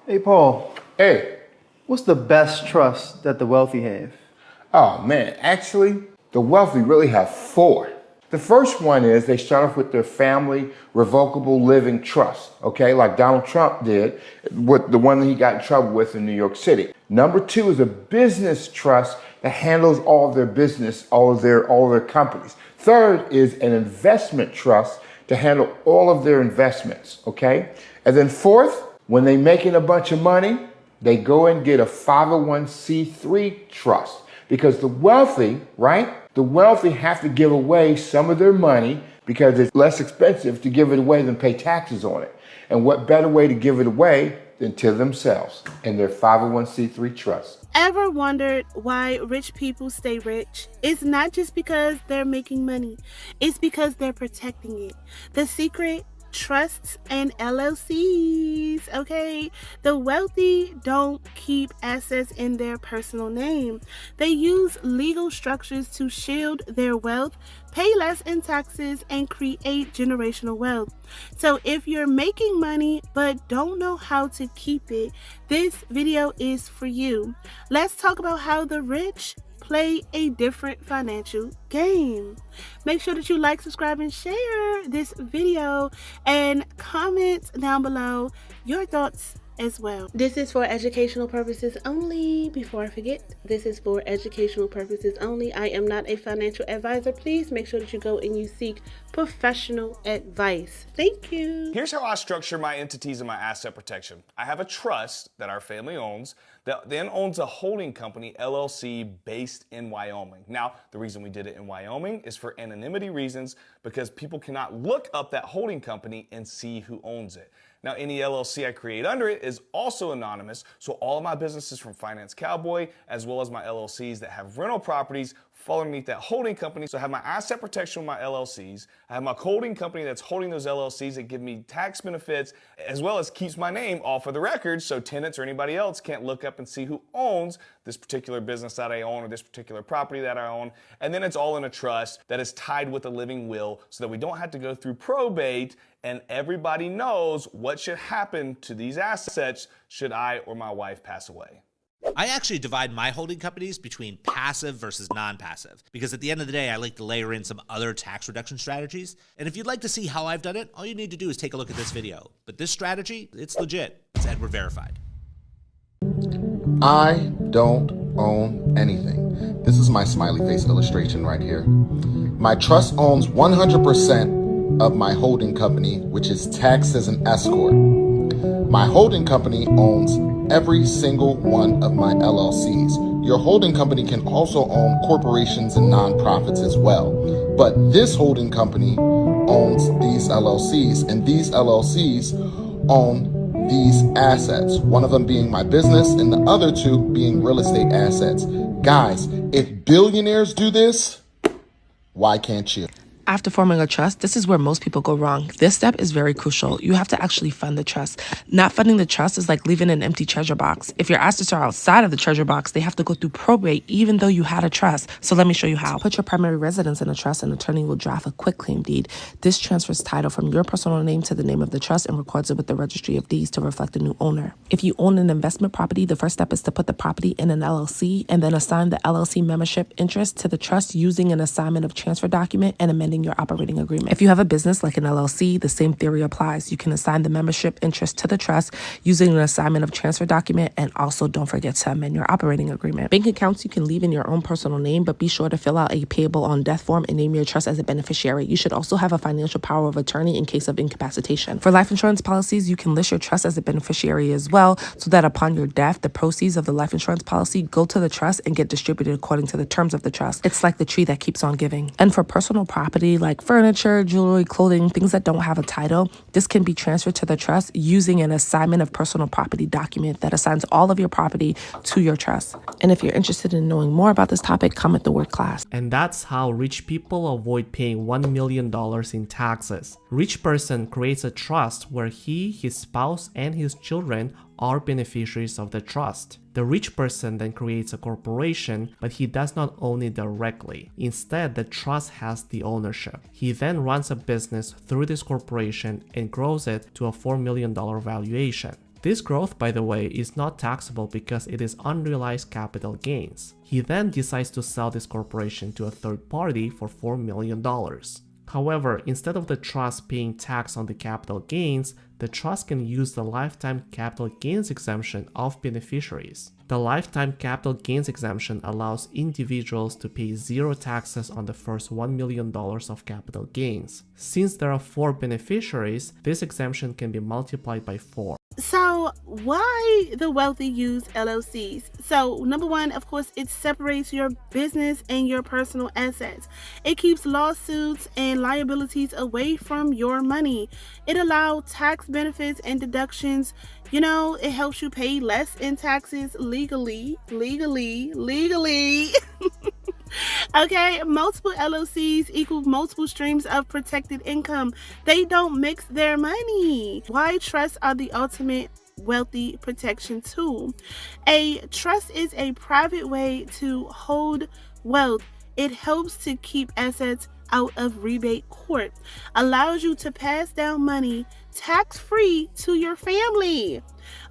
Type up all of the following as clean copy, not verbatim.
Hey, Paul, Hey, what's the best trust that the wealthy have? oh man, actually, the wealthy really have four. The first one is they start off with their family revocable living trust, okay, like Donald Trump did with the one that he got in trouble with in New York City. Number two is a business trust that handles all of their business, all of their companies. Third is an investment trust to handle all of their investments, okay? And then fourth, when they're making a bunch of money, they go and get a 501c3 trust because the wealthy, right? The wealthy have to give away some of their money because it's less expensive to give it away than pay taxes on it. And what better way to give it away than to themselves and their 501c3 trust? Ever wondered why rich people stay rich? It's not just because they're making money. It's because they're protecting it. The secret: trusts and LLCs, okay? The wealthy don't keep assets in their personal name. They use legal structures to shield their wealth, pay less in taxes, and create generational wealth. So if you're making money but don't know how to keep it, this video is for you. Let's talk about how the rich play a different financial game. Make sure that you like, subscribe, and share this video, and comment down below your thoughts as well. This is for educational purposes only. Before I forget, this is for educational purposes only. I am not a financial advisor. Please make sure that you go and you seek professional advice. Thank you. Here's how I structure my entities and my asset protection. I have a trust that our family owns that then owns a holding company, LLC, based in Wyoming. Now, the reason we did it in Wyoming is for anonymity reasons, because people cannot look up that holding company and see who owns it. Now, any LLC I create under it is also anonymous, so all of my businesses from Finance Cowboy, as well as my LLCs that have rental properties, fall underneath that holding company. So I have my asset protection with my LLCs. I have my holding company that's holding those LLCs that give me tax benefits, as well as keeps my name off of the records so tenants or anybody else can't look up and see who owns this particular business that I own or this particular property that I own. And then it's all in a trust that is tied with a living will so that we don't have to go through probate, and everybody knows what should happen to these assets should I or my wife pass away. I actually divide my holding companies between passive versus non-passive because at the end of the day, I like to layer in some other tax reduction strategies. And if you'd like to see how I've done it, all you need to do is take a look at this video. But this strategy, it's legit. It's Edward verified. I don't own anything. This is my smiley face illustration right here. My trust owns 100% of my holding company, which is taxed as an S corp. My holding company owns every single one of my LLCs. Your holding company can also own corporations and nonprofits as well. But this holding company owns these LLCs, and these LLCs own these assets. One of them being my business and the other two being real estate assets. Guys, if billionaires do this, why can't you? After forming a trust, this is where most people go wrong. This step is very crucial. You have to actually fund the trust. Not funding the trust is like leaving an empty treasure box. If your assets are outside of the treasure box, they have to go through probate even though you had a trust. So let me show you how. Put your primary residence in a trust. An attorney will draft a quitclaim deed. This transfers title from your personal name to the name of the trust and records it with the registry of deeds to reflect the new owner. If you own an investment property, the first step is to put the property in an LLC and then assign the LLC membership interest to the trust using an assignment of transfer document and amending your operating agreement. If you have a business like an LLC, the same theory applies. You can assign the membership interest to the trust using an assignment of transfer document, and also don't forget to amend your operating agreement. Bank accounts you can leave in your own personal name, but be sure to fill out a payable on death form and name your trust as a beneficiary. You should also have a financial power of attorney in case of incapacitation. For life insurance policies, you can list your trust as a beneficiary as well, so that upon your death, the proceeds of the life insurance policy go to the trust and get distributed according to the terms of the trust. It's like the tree that keeps on giving. And for personal property like furniture, jewelry, clothing, things that don't have a title, this can be transferred to the trust using an assignment of personal property document that assigns all of your property to your trust. And if you're interested in knowing more about this topic, comment the word class. And that's how rich people avoid paying $1 million in taxes. Rich person creates a trust where he, his spouse, and his children are beneficiaries of the trust. The rich person then creates a corporation, but he does not own it directly. Instead, the trust has the ownership. He then runs a business through this corporation and grows it to a $4 million valuation. This growth, by the way, is not taxable because it is unrealized capital gains. He then decides to sell this corporation to a third party for $4 million. However, instead of the trust paying tax on the capital gains, the trust can use the lifetime capital gains exemption of beneficiaries. The lifetime capital gains exemption allows individuals to pay zero taxes on the first $1 million of capital gains. Since there are 4 beneficiaries, this exemption can be multiplied by 4. So why the wealthy use LLCs? So number one, of course, it separates your business and your personal assets. It keeps lawsuits and liabilities away from your money. It allows tax benefits and deductions. You know, it helps you pay less in taxes legally. Okay, multiple LLCs equal multiple streams of protected income. They don't mix their money. Why trusts are the ultimate wealthy protection tool? A trust is a private way to hold wealth. It helps to keep assets out of rebate court, allows you to pass down money tax-free to your family.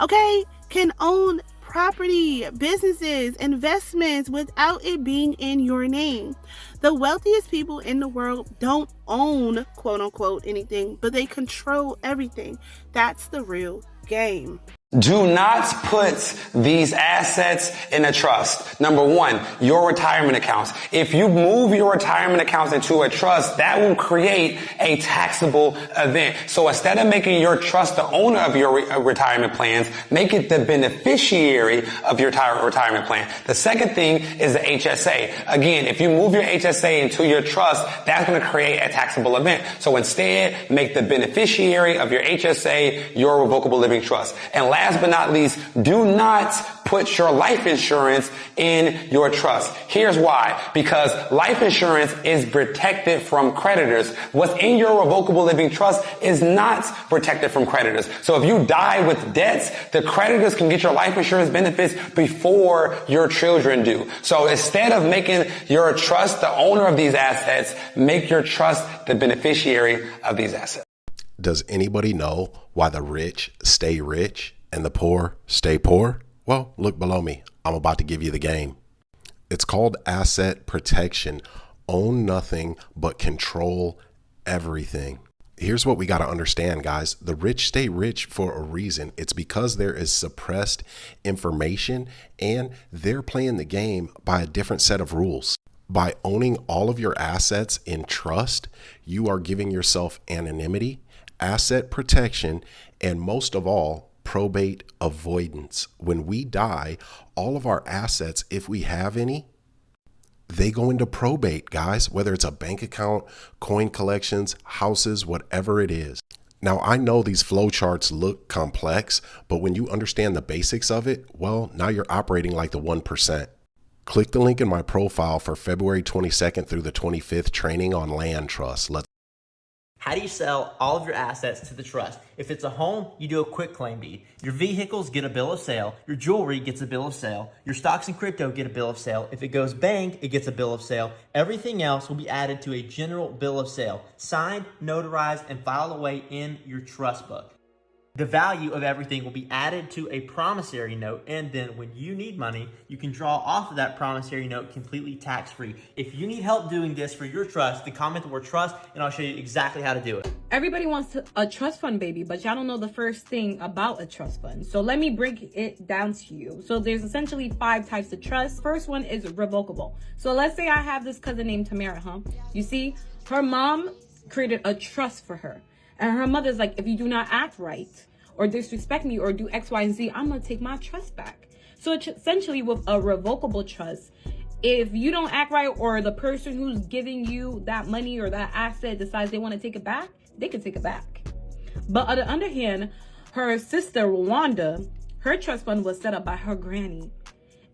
Okay, can own property, businesses, investments without it being in your name. The wealthiest people in the world don't own, quote unquote, anything, but they control everything. That's the real game. Do not put these assets in a trust. Number one, your retirement accounts. If you move your retirement accounts into a trust, that will create a taxable event. So instead of making your trust the owner of your retirement plans, make it the beneficiary of your retirement plan. The second thing is the HSA. Again, if you move your HSA into your trust, that's going to create a taxable event. So instead, make the beneficiary of your HSA your revocable living trust. And last but not least, do not put your life insurance in your trust. Here's why. Because life insurance is protected from creditors. What's in your revocable living trust is not protected from creditors. So if you die with debts, the creditors can get your life insurance benefits before your children do. So instead of making your trust the owner of these assets, make your trust the beneficiary of these assets. Does anybody know why the rich stay rich and the poor stay poor? Well, look below me. I'm about to give you the game. It's called asset protection. Own nothing but control everything. Here's what we got to understand, guys. The rich stay rich for a reason. It's because there is suppressed information and they're playing the game by a different set of rules. By owning all of your assets in trust, you are giving yourself anonymity, asset protection, and most of all, probate avoidance. When we die, all of our assets, if we have any, they go into probate, guys, whether it's a bank account, coin collections, houses, whatever it is. Now, I know these flowcharts look complex, but when you understand the basics of it, well, now you're operating like the 1%. Click the link in my profile for February 22nd through the 25th training on land trust. How do you sell all of your assets to the trust? If it's a home, you do a quitclaim deed. Your vehicles get a bill of sale. Your jewelry gets a bill of sale. Your stocks and crypto get a bill of sale. If it goes bank, it gets a bill of sale. Everything else will be added to a general bill of sale, signed, notarized, and filed away in your trust book. The value of everything will be added to a promissory note, and then when you need money, you can draw off of that promissory note completely tax-free. If you need help doing this for your trust, then comment the word trust, and I'll show you exactly how to do it. Everybody wants a trust fund, baby, but y'all don't know the first thing about a trust fund. So let me break it down to you. So there's essentially 5 types of trust. First one is revocable. So let's say I have this cousin named Tamara, You see, her mom created a trust for her. And her mother's like, if you do not act right or disrespect me or do X, Y, and Z, I'm going to take my trust back. So essentially with a revocable trust, if you don't act right or the person who's giving you that money or that asset decides they want to take it back, they can take it back. But on the other hand, her sister, Rwanda, her trust fund was set up by her granny.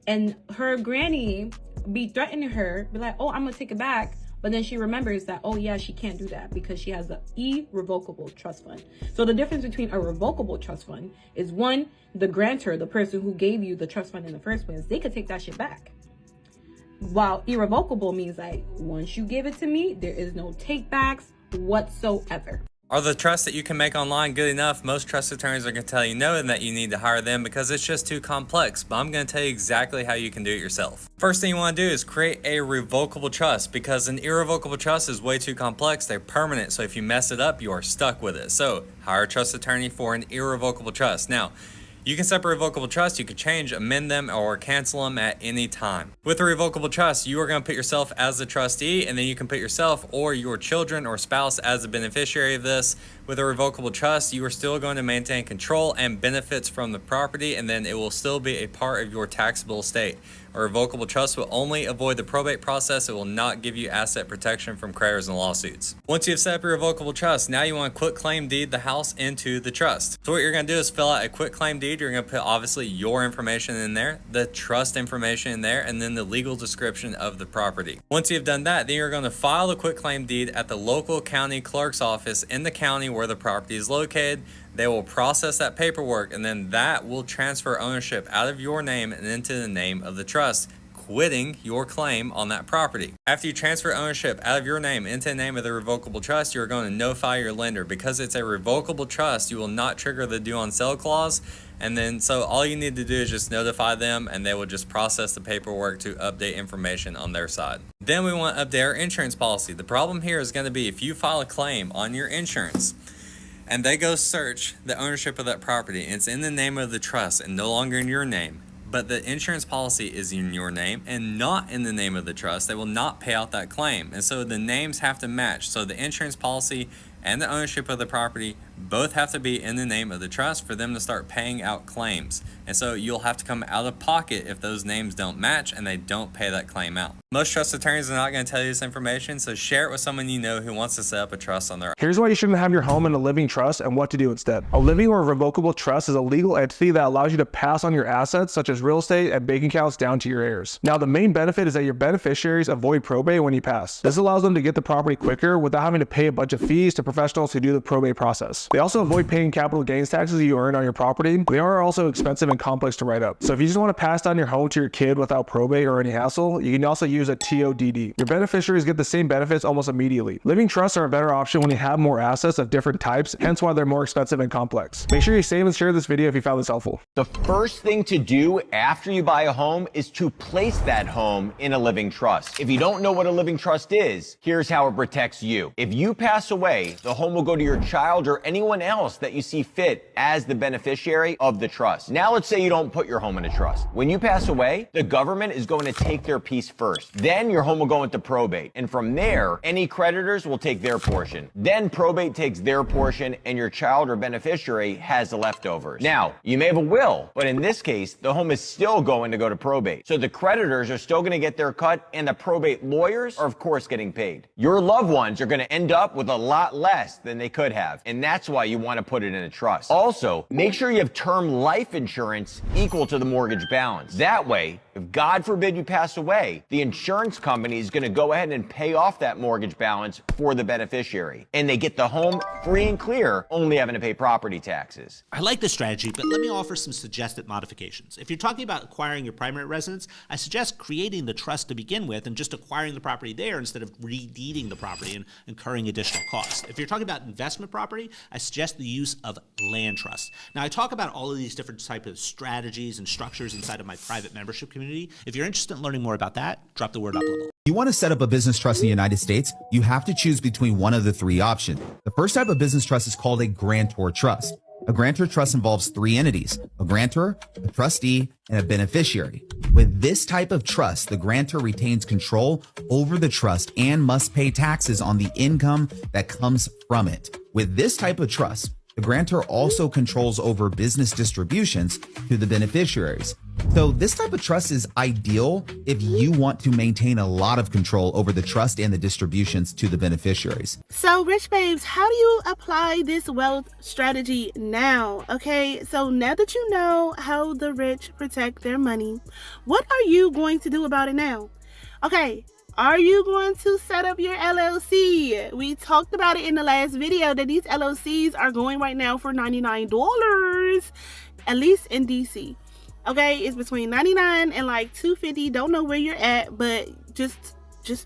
And her granny be threatening her, be like, oh, I'm going to take it back. But then she remembers that, oh yeah, she can't do that because she has an irrevocable trust fund. So the difference between a revocable trust fund is one, the grantor, the person who gave you the trust fund in the first place, they could take that shit back. While irrevocable means like, once you give it to me, there is no take backs whatsoever. Are the trusts that you can make online good enough? Most trust attorneys are going to tell you no and that you need to hire them because it's just too complex, but I'm going to tell you exactly how you can do it yourself. First thing you want to do is create a revocable trust, because an irrevocable trust is way too complex. They're permanent, so if you mess it up, you are stuck with it. So hire a trust attorney for an irrevocable trust. Now, you can set up a revocable trust, you can change, amend them, or cancel them at any time. With a revocable trust, you are going to put yourself as the trustee, and then you can put yourself or your children or spouse as the beneficiary of this. With a revocable trust, you are still going to maintain control and benefits from the property, and then it will still be a part of your taxable estate. A revocable trust will only avoid the probate process. It will not give you asset protection from creditors and lawsuits. Once you have set up your revocable trust, now you want to quit claim deed the house into the trust. So what you're going to do is fill out a quit claim deed. You're going to put obviously your information in there, the trust information in there, and then the legal description of the property. Once you've done that, then you're going to file the quit claim deed at the local county clerk's office in the county where the property is located. They will process that paperwork, and then that will transfer ownership out of your name and into the name of the trust, quitting your claim on that property. After you transfer ownership out of your name into the name of the revocable trust, you're going to notify your lender. Because it's a revocable trust, you will not trigger the due on sale clause. And then so all you need to do is just notify them, and they will just process the paperwork to update information on their side. Then we want to update our insurance policy. The problem here is going to be if you file a claim on your insurance and they go search the ownership of that property, and it's in the name of the trust and no longer in your name, but the insurance policy is in your name and not in the name of the trust, they will not pay out that claim. And so the names have to match. So the insurance policy and the ownership of the property both have to be in the name of the trust for them to start paying out claims. And so you'll have to come out of pocket if those names don't match and they don't pay that claim out. Most trust attorneys are not going to tell you this information, so share it with someone you know who wants to set up a trust on their own. Here's why you shouldn't have your home in a living trust and what to do instead. A living or revocable trust is a legal entity that allows you to pass on your assets such as real estate and bank accounts down to your heirs. Now, the main benefit is that your beneficiaries avoid probate when you pass. This allows them to get the property quicker without having to pay a bunch of fees to professionals who do the probate process. They also avoid paying capital gains taxes you earn on your property. They are also expensive and complex to write up. So if you just want to pass down your home to your kid without probate or any hassle, you can also use a TODD. Your beneficiaries get the same benefits almost immediately. Living trusts are a better option when you have more assets of different types, hence why they're more expensive and complex. Make sure you save and share this video if you found this helpful. The first thing to do after you buy a home is to place that home in a living trust. If you don't know what a living trust is, here's how it protects you. If you pass away, the home will go to your child or anyone else that you see fit as the beneficiary of the trust. Now let's say you don't put your home in a trust. When you pass away, the government is going to take their piece first. Then your home will go into probate. And from there, any creditors will take their portion. Then probate takes their portion and your child or beneficiary has the leftovers. Now, you may have a will, but in this case, the home is still going to go to probate. So the creditors are still going to get their cut and the probate lawyers are of course getting paid. Your loved ones are going to end up with a lot less than they could have. And that's why you want to put it in a trust. Also, make sure you have term life insurance equal to the mortgage balance. That way, if God forbid you pass away, the insurance company is going to go ahead and pay off that mortgage balance for the beneficiary. And they get the home free and clear, only having to pay property taxes. I like this strategy, but let me offer some suggested modifications. If you're talking about acquiring your primary residence, I suggest creating the trust to begin with and just acquiring the property there instead of redeeding the property and incurring additional costs. If you're talking about investment property, I suggest the use of land trusts. Now, I talk about all of these different types of strategies and structures inside of my private membership community. If you're interested in learning more about that, drop the word up level. You want to set up a business trust in the United States, you have to choose between one of the three options. The first type of business trust is called a grantor trust. A grantor trust involves three entities: a grantor, a trustee, and a beneficiary. With this type of trust, the grantor retains control over the trust and must pay taxes on the income that comes from it. With this type of trust, the grantor also controls over business distributions to the beneficiaries. So this type of trust is ideal if you want to maintain a lot of control over the trust and the distributions to the beneficiaries. So, Rich Babes, how do you apply this wealth strategy now? Okay, so now that you know how the rich protect their money, what are you going to do about it now? Okay, are you going to set up your LLC? We talked about it in the last video that these LLCs are going right now for $99, at least in DC. Okay, it's between $99 and like $250. Don't know where you're at, but just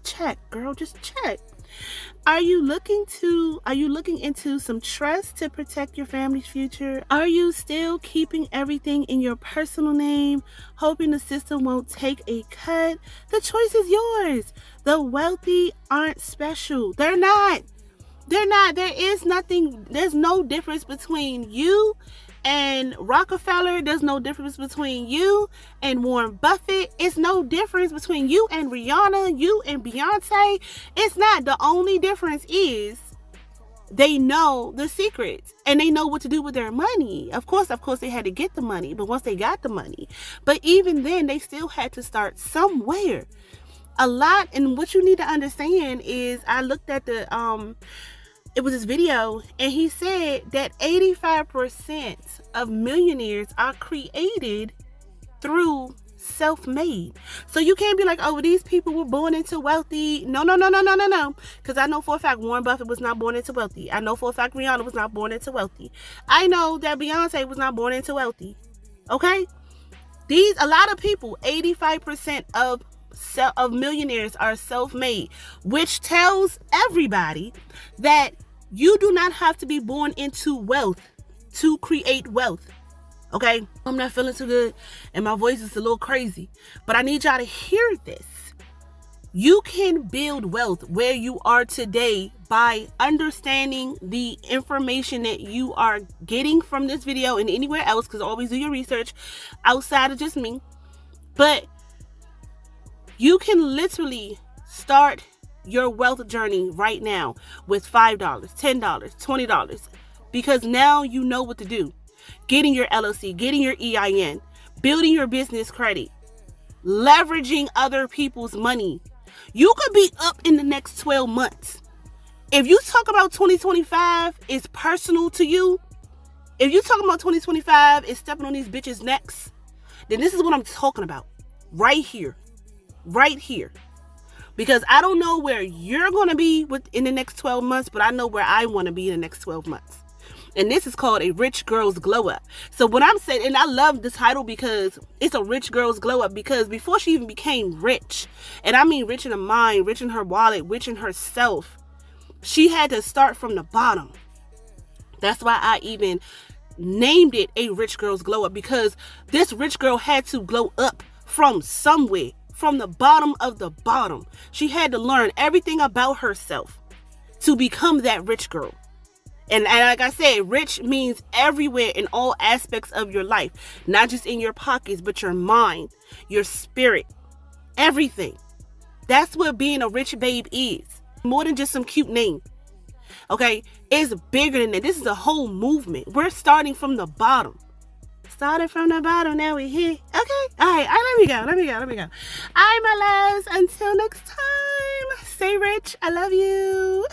check, girl, just check. Are you looking into some trust to protect your family's future? Are you still keeping everything in your personal name, hoping the system won't take a cut? The choice is yours. The wealthy aren't special. They're not. They're not. There's no difference between you and Rockefeller. There's no difference between you and Warren Buffett. It's no difference between you and Rihanna, you and Beyonce. It's not. The only difference is they know the secrets and they know what to do with their money. Of course, they had to get the money, but once they got the money, but even then they still had to start somewhere. And what you need to understand is I looked at it was this video, and he said that 85% of millionaires are created through self-made. So you can't be like, oh, these people were born into wealthy. No. Because I know for a fact Warren Buffett was not born into wealthy. I know for a fact Rihanna was not born into wealthy. I know that Beyonce was not born into wealthy. Okay? A lot of people, 85% of millionaires are self-made, which tells everybody that you do not have to be born into wealth to create wealth. Okay? I'm not feeling too good and my voice is a little crazy, but I need y'all to hear this. You can build wealth where you are today by understanding the information that you are getting from this video and anywhere else, because always do your research outside of just me. But you can literally start your wealth journey right now with $5, $10, $20, because now you know what to do. Getting your LLC, getting your EIN, building your business credit, leveraging other people's money. You could be up in the next 12 months. If you talk about 2025 is personal to you, if you talking about 2025 is stepping on these bitches' necks, then this is what I'm talking about. Right here. Because I don't know where you're going to be in the next 12 months, but I know where I want to be in the next 12 months. And this is called a rich girl's glow up. So what I'm saying, and I love the title because it's a rich girl's glow up, because before she even became rich, and I mean rich in her mind, rich in her wallet, rich in herself, she had to start from the bottom. That's why I even named it a rich girl's glow up, because this rich girl had to glow up from somewhere. From the bottom of the bottom. She had to learn everything about herself to become that rich girl. And like I said, rich means everywhere in all aspects of your life. Not just in your pockets, but your mind, your spirit, everything. That's what being a rich babe is. More than just some cute name. Okay? It's bigger than that. This is a whole movement. We're starting from the bottom. Started from the bottom, now we're here. Okay? Alright, let me go. Alright, my loves. Until next time, stay rich. I love you.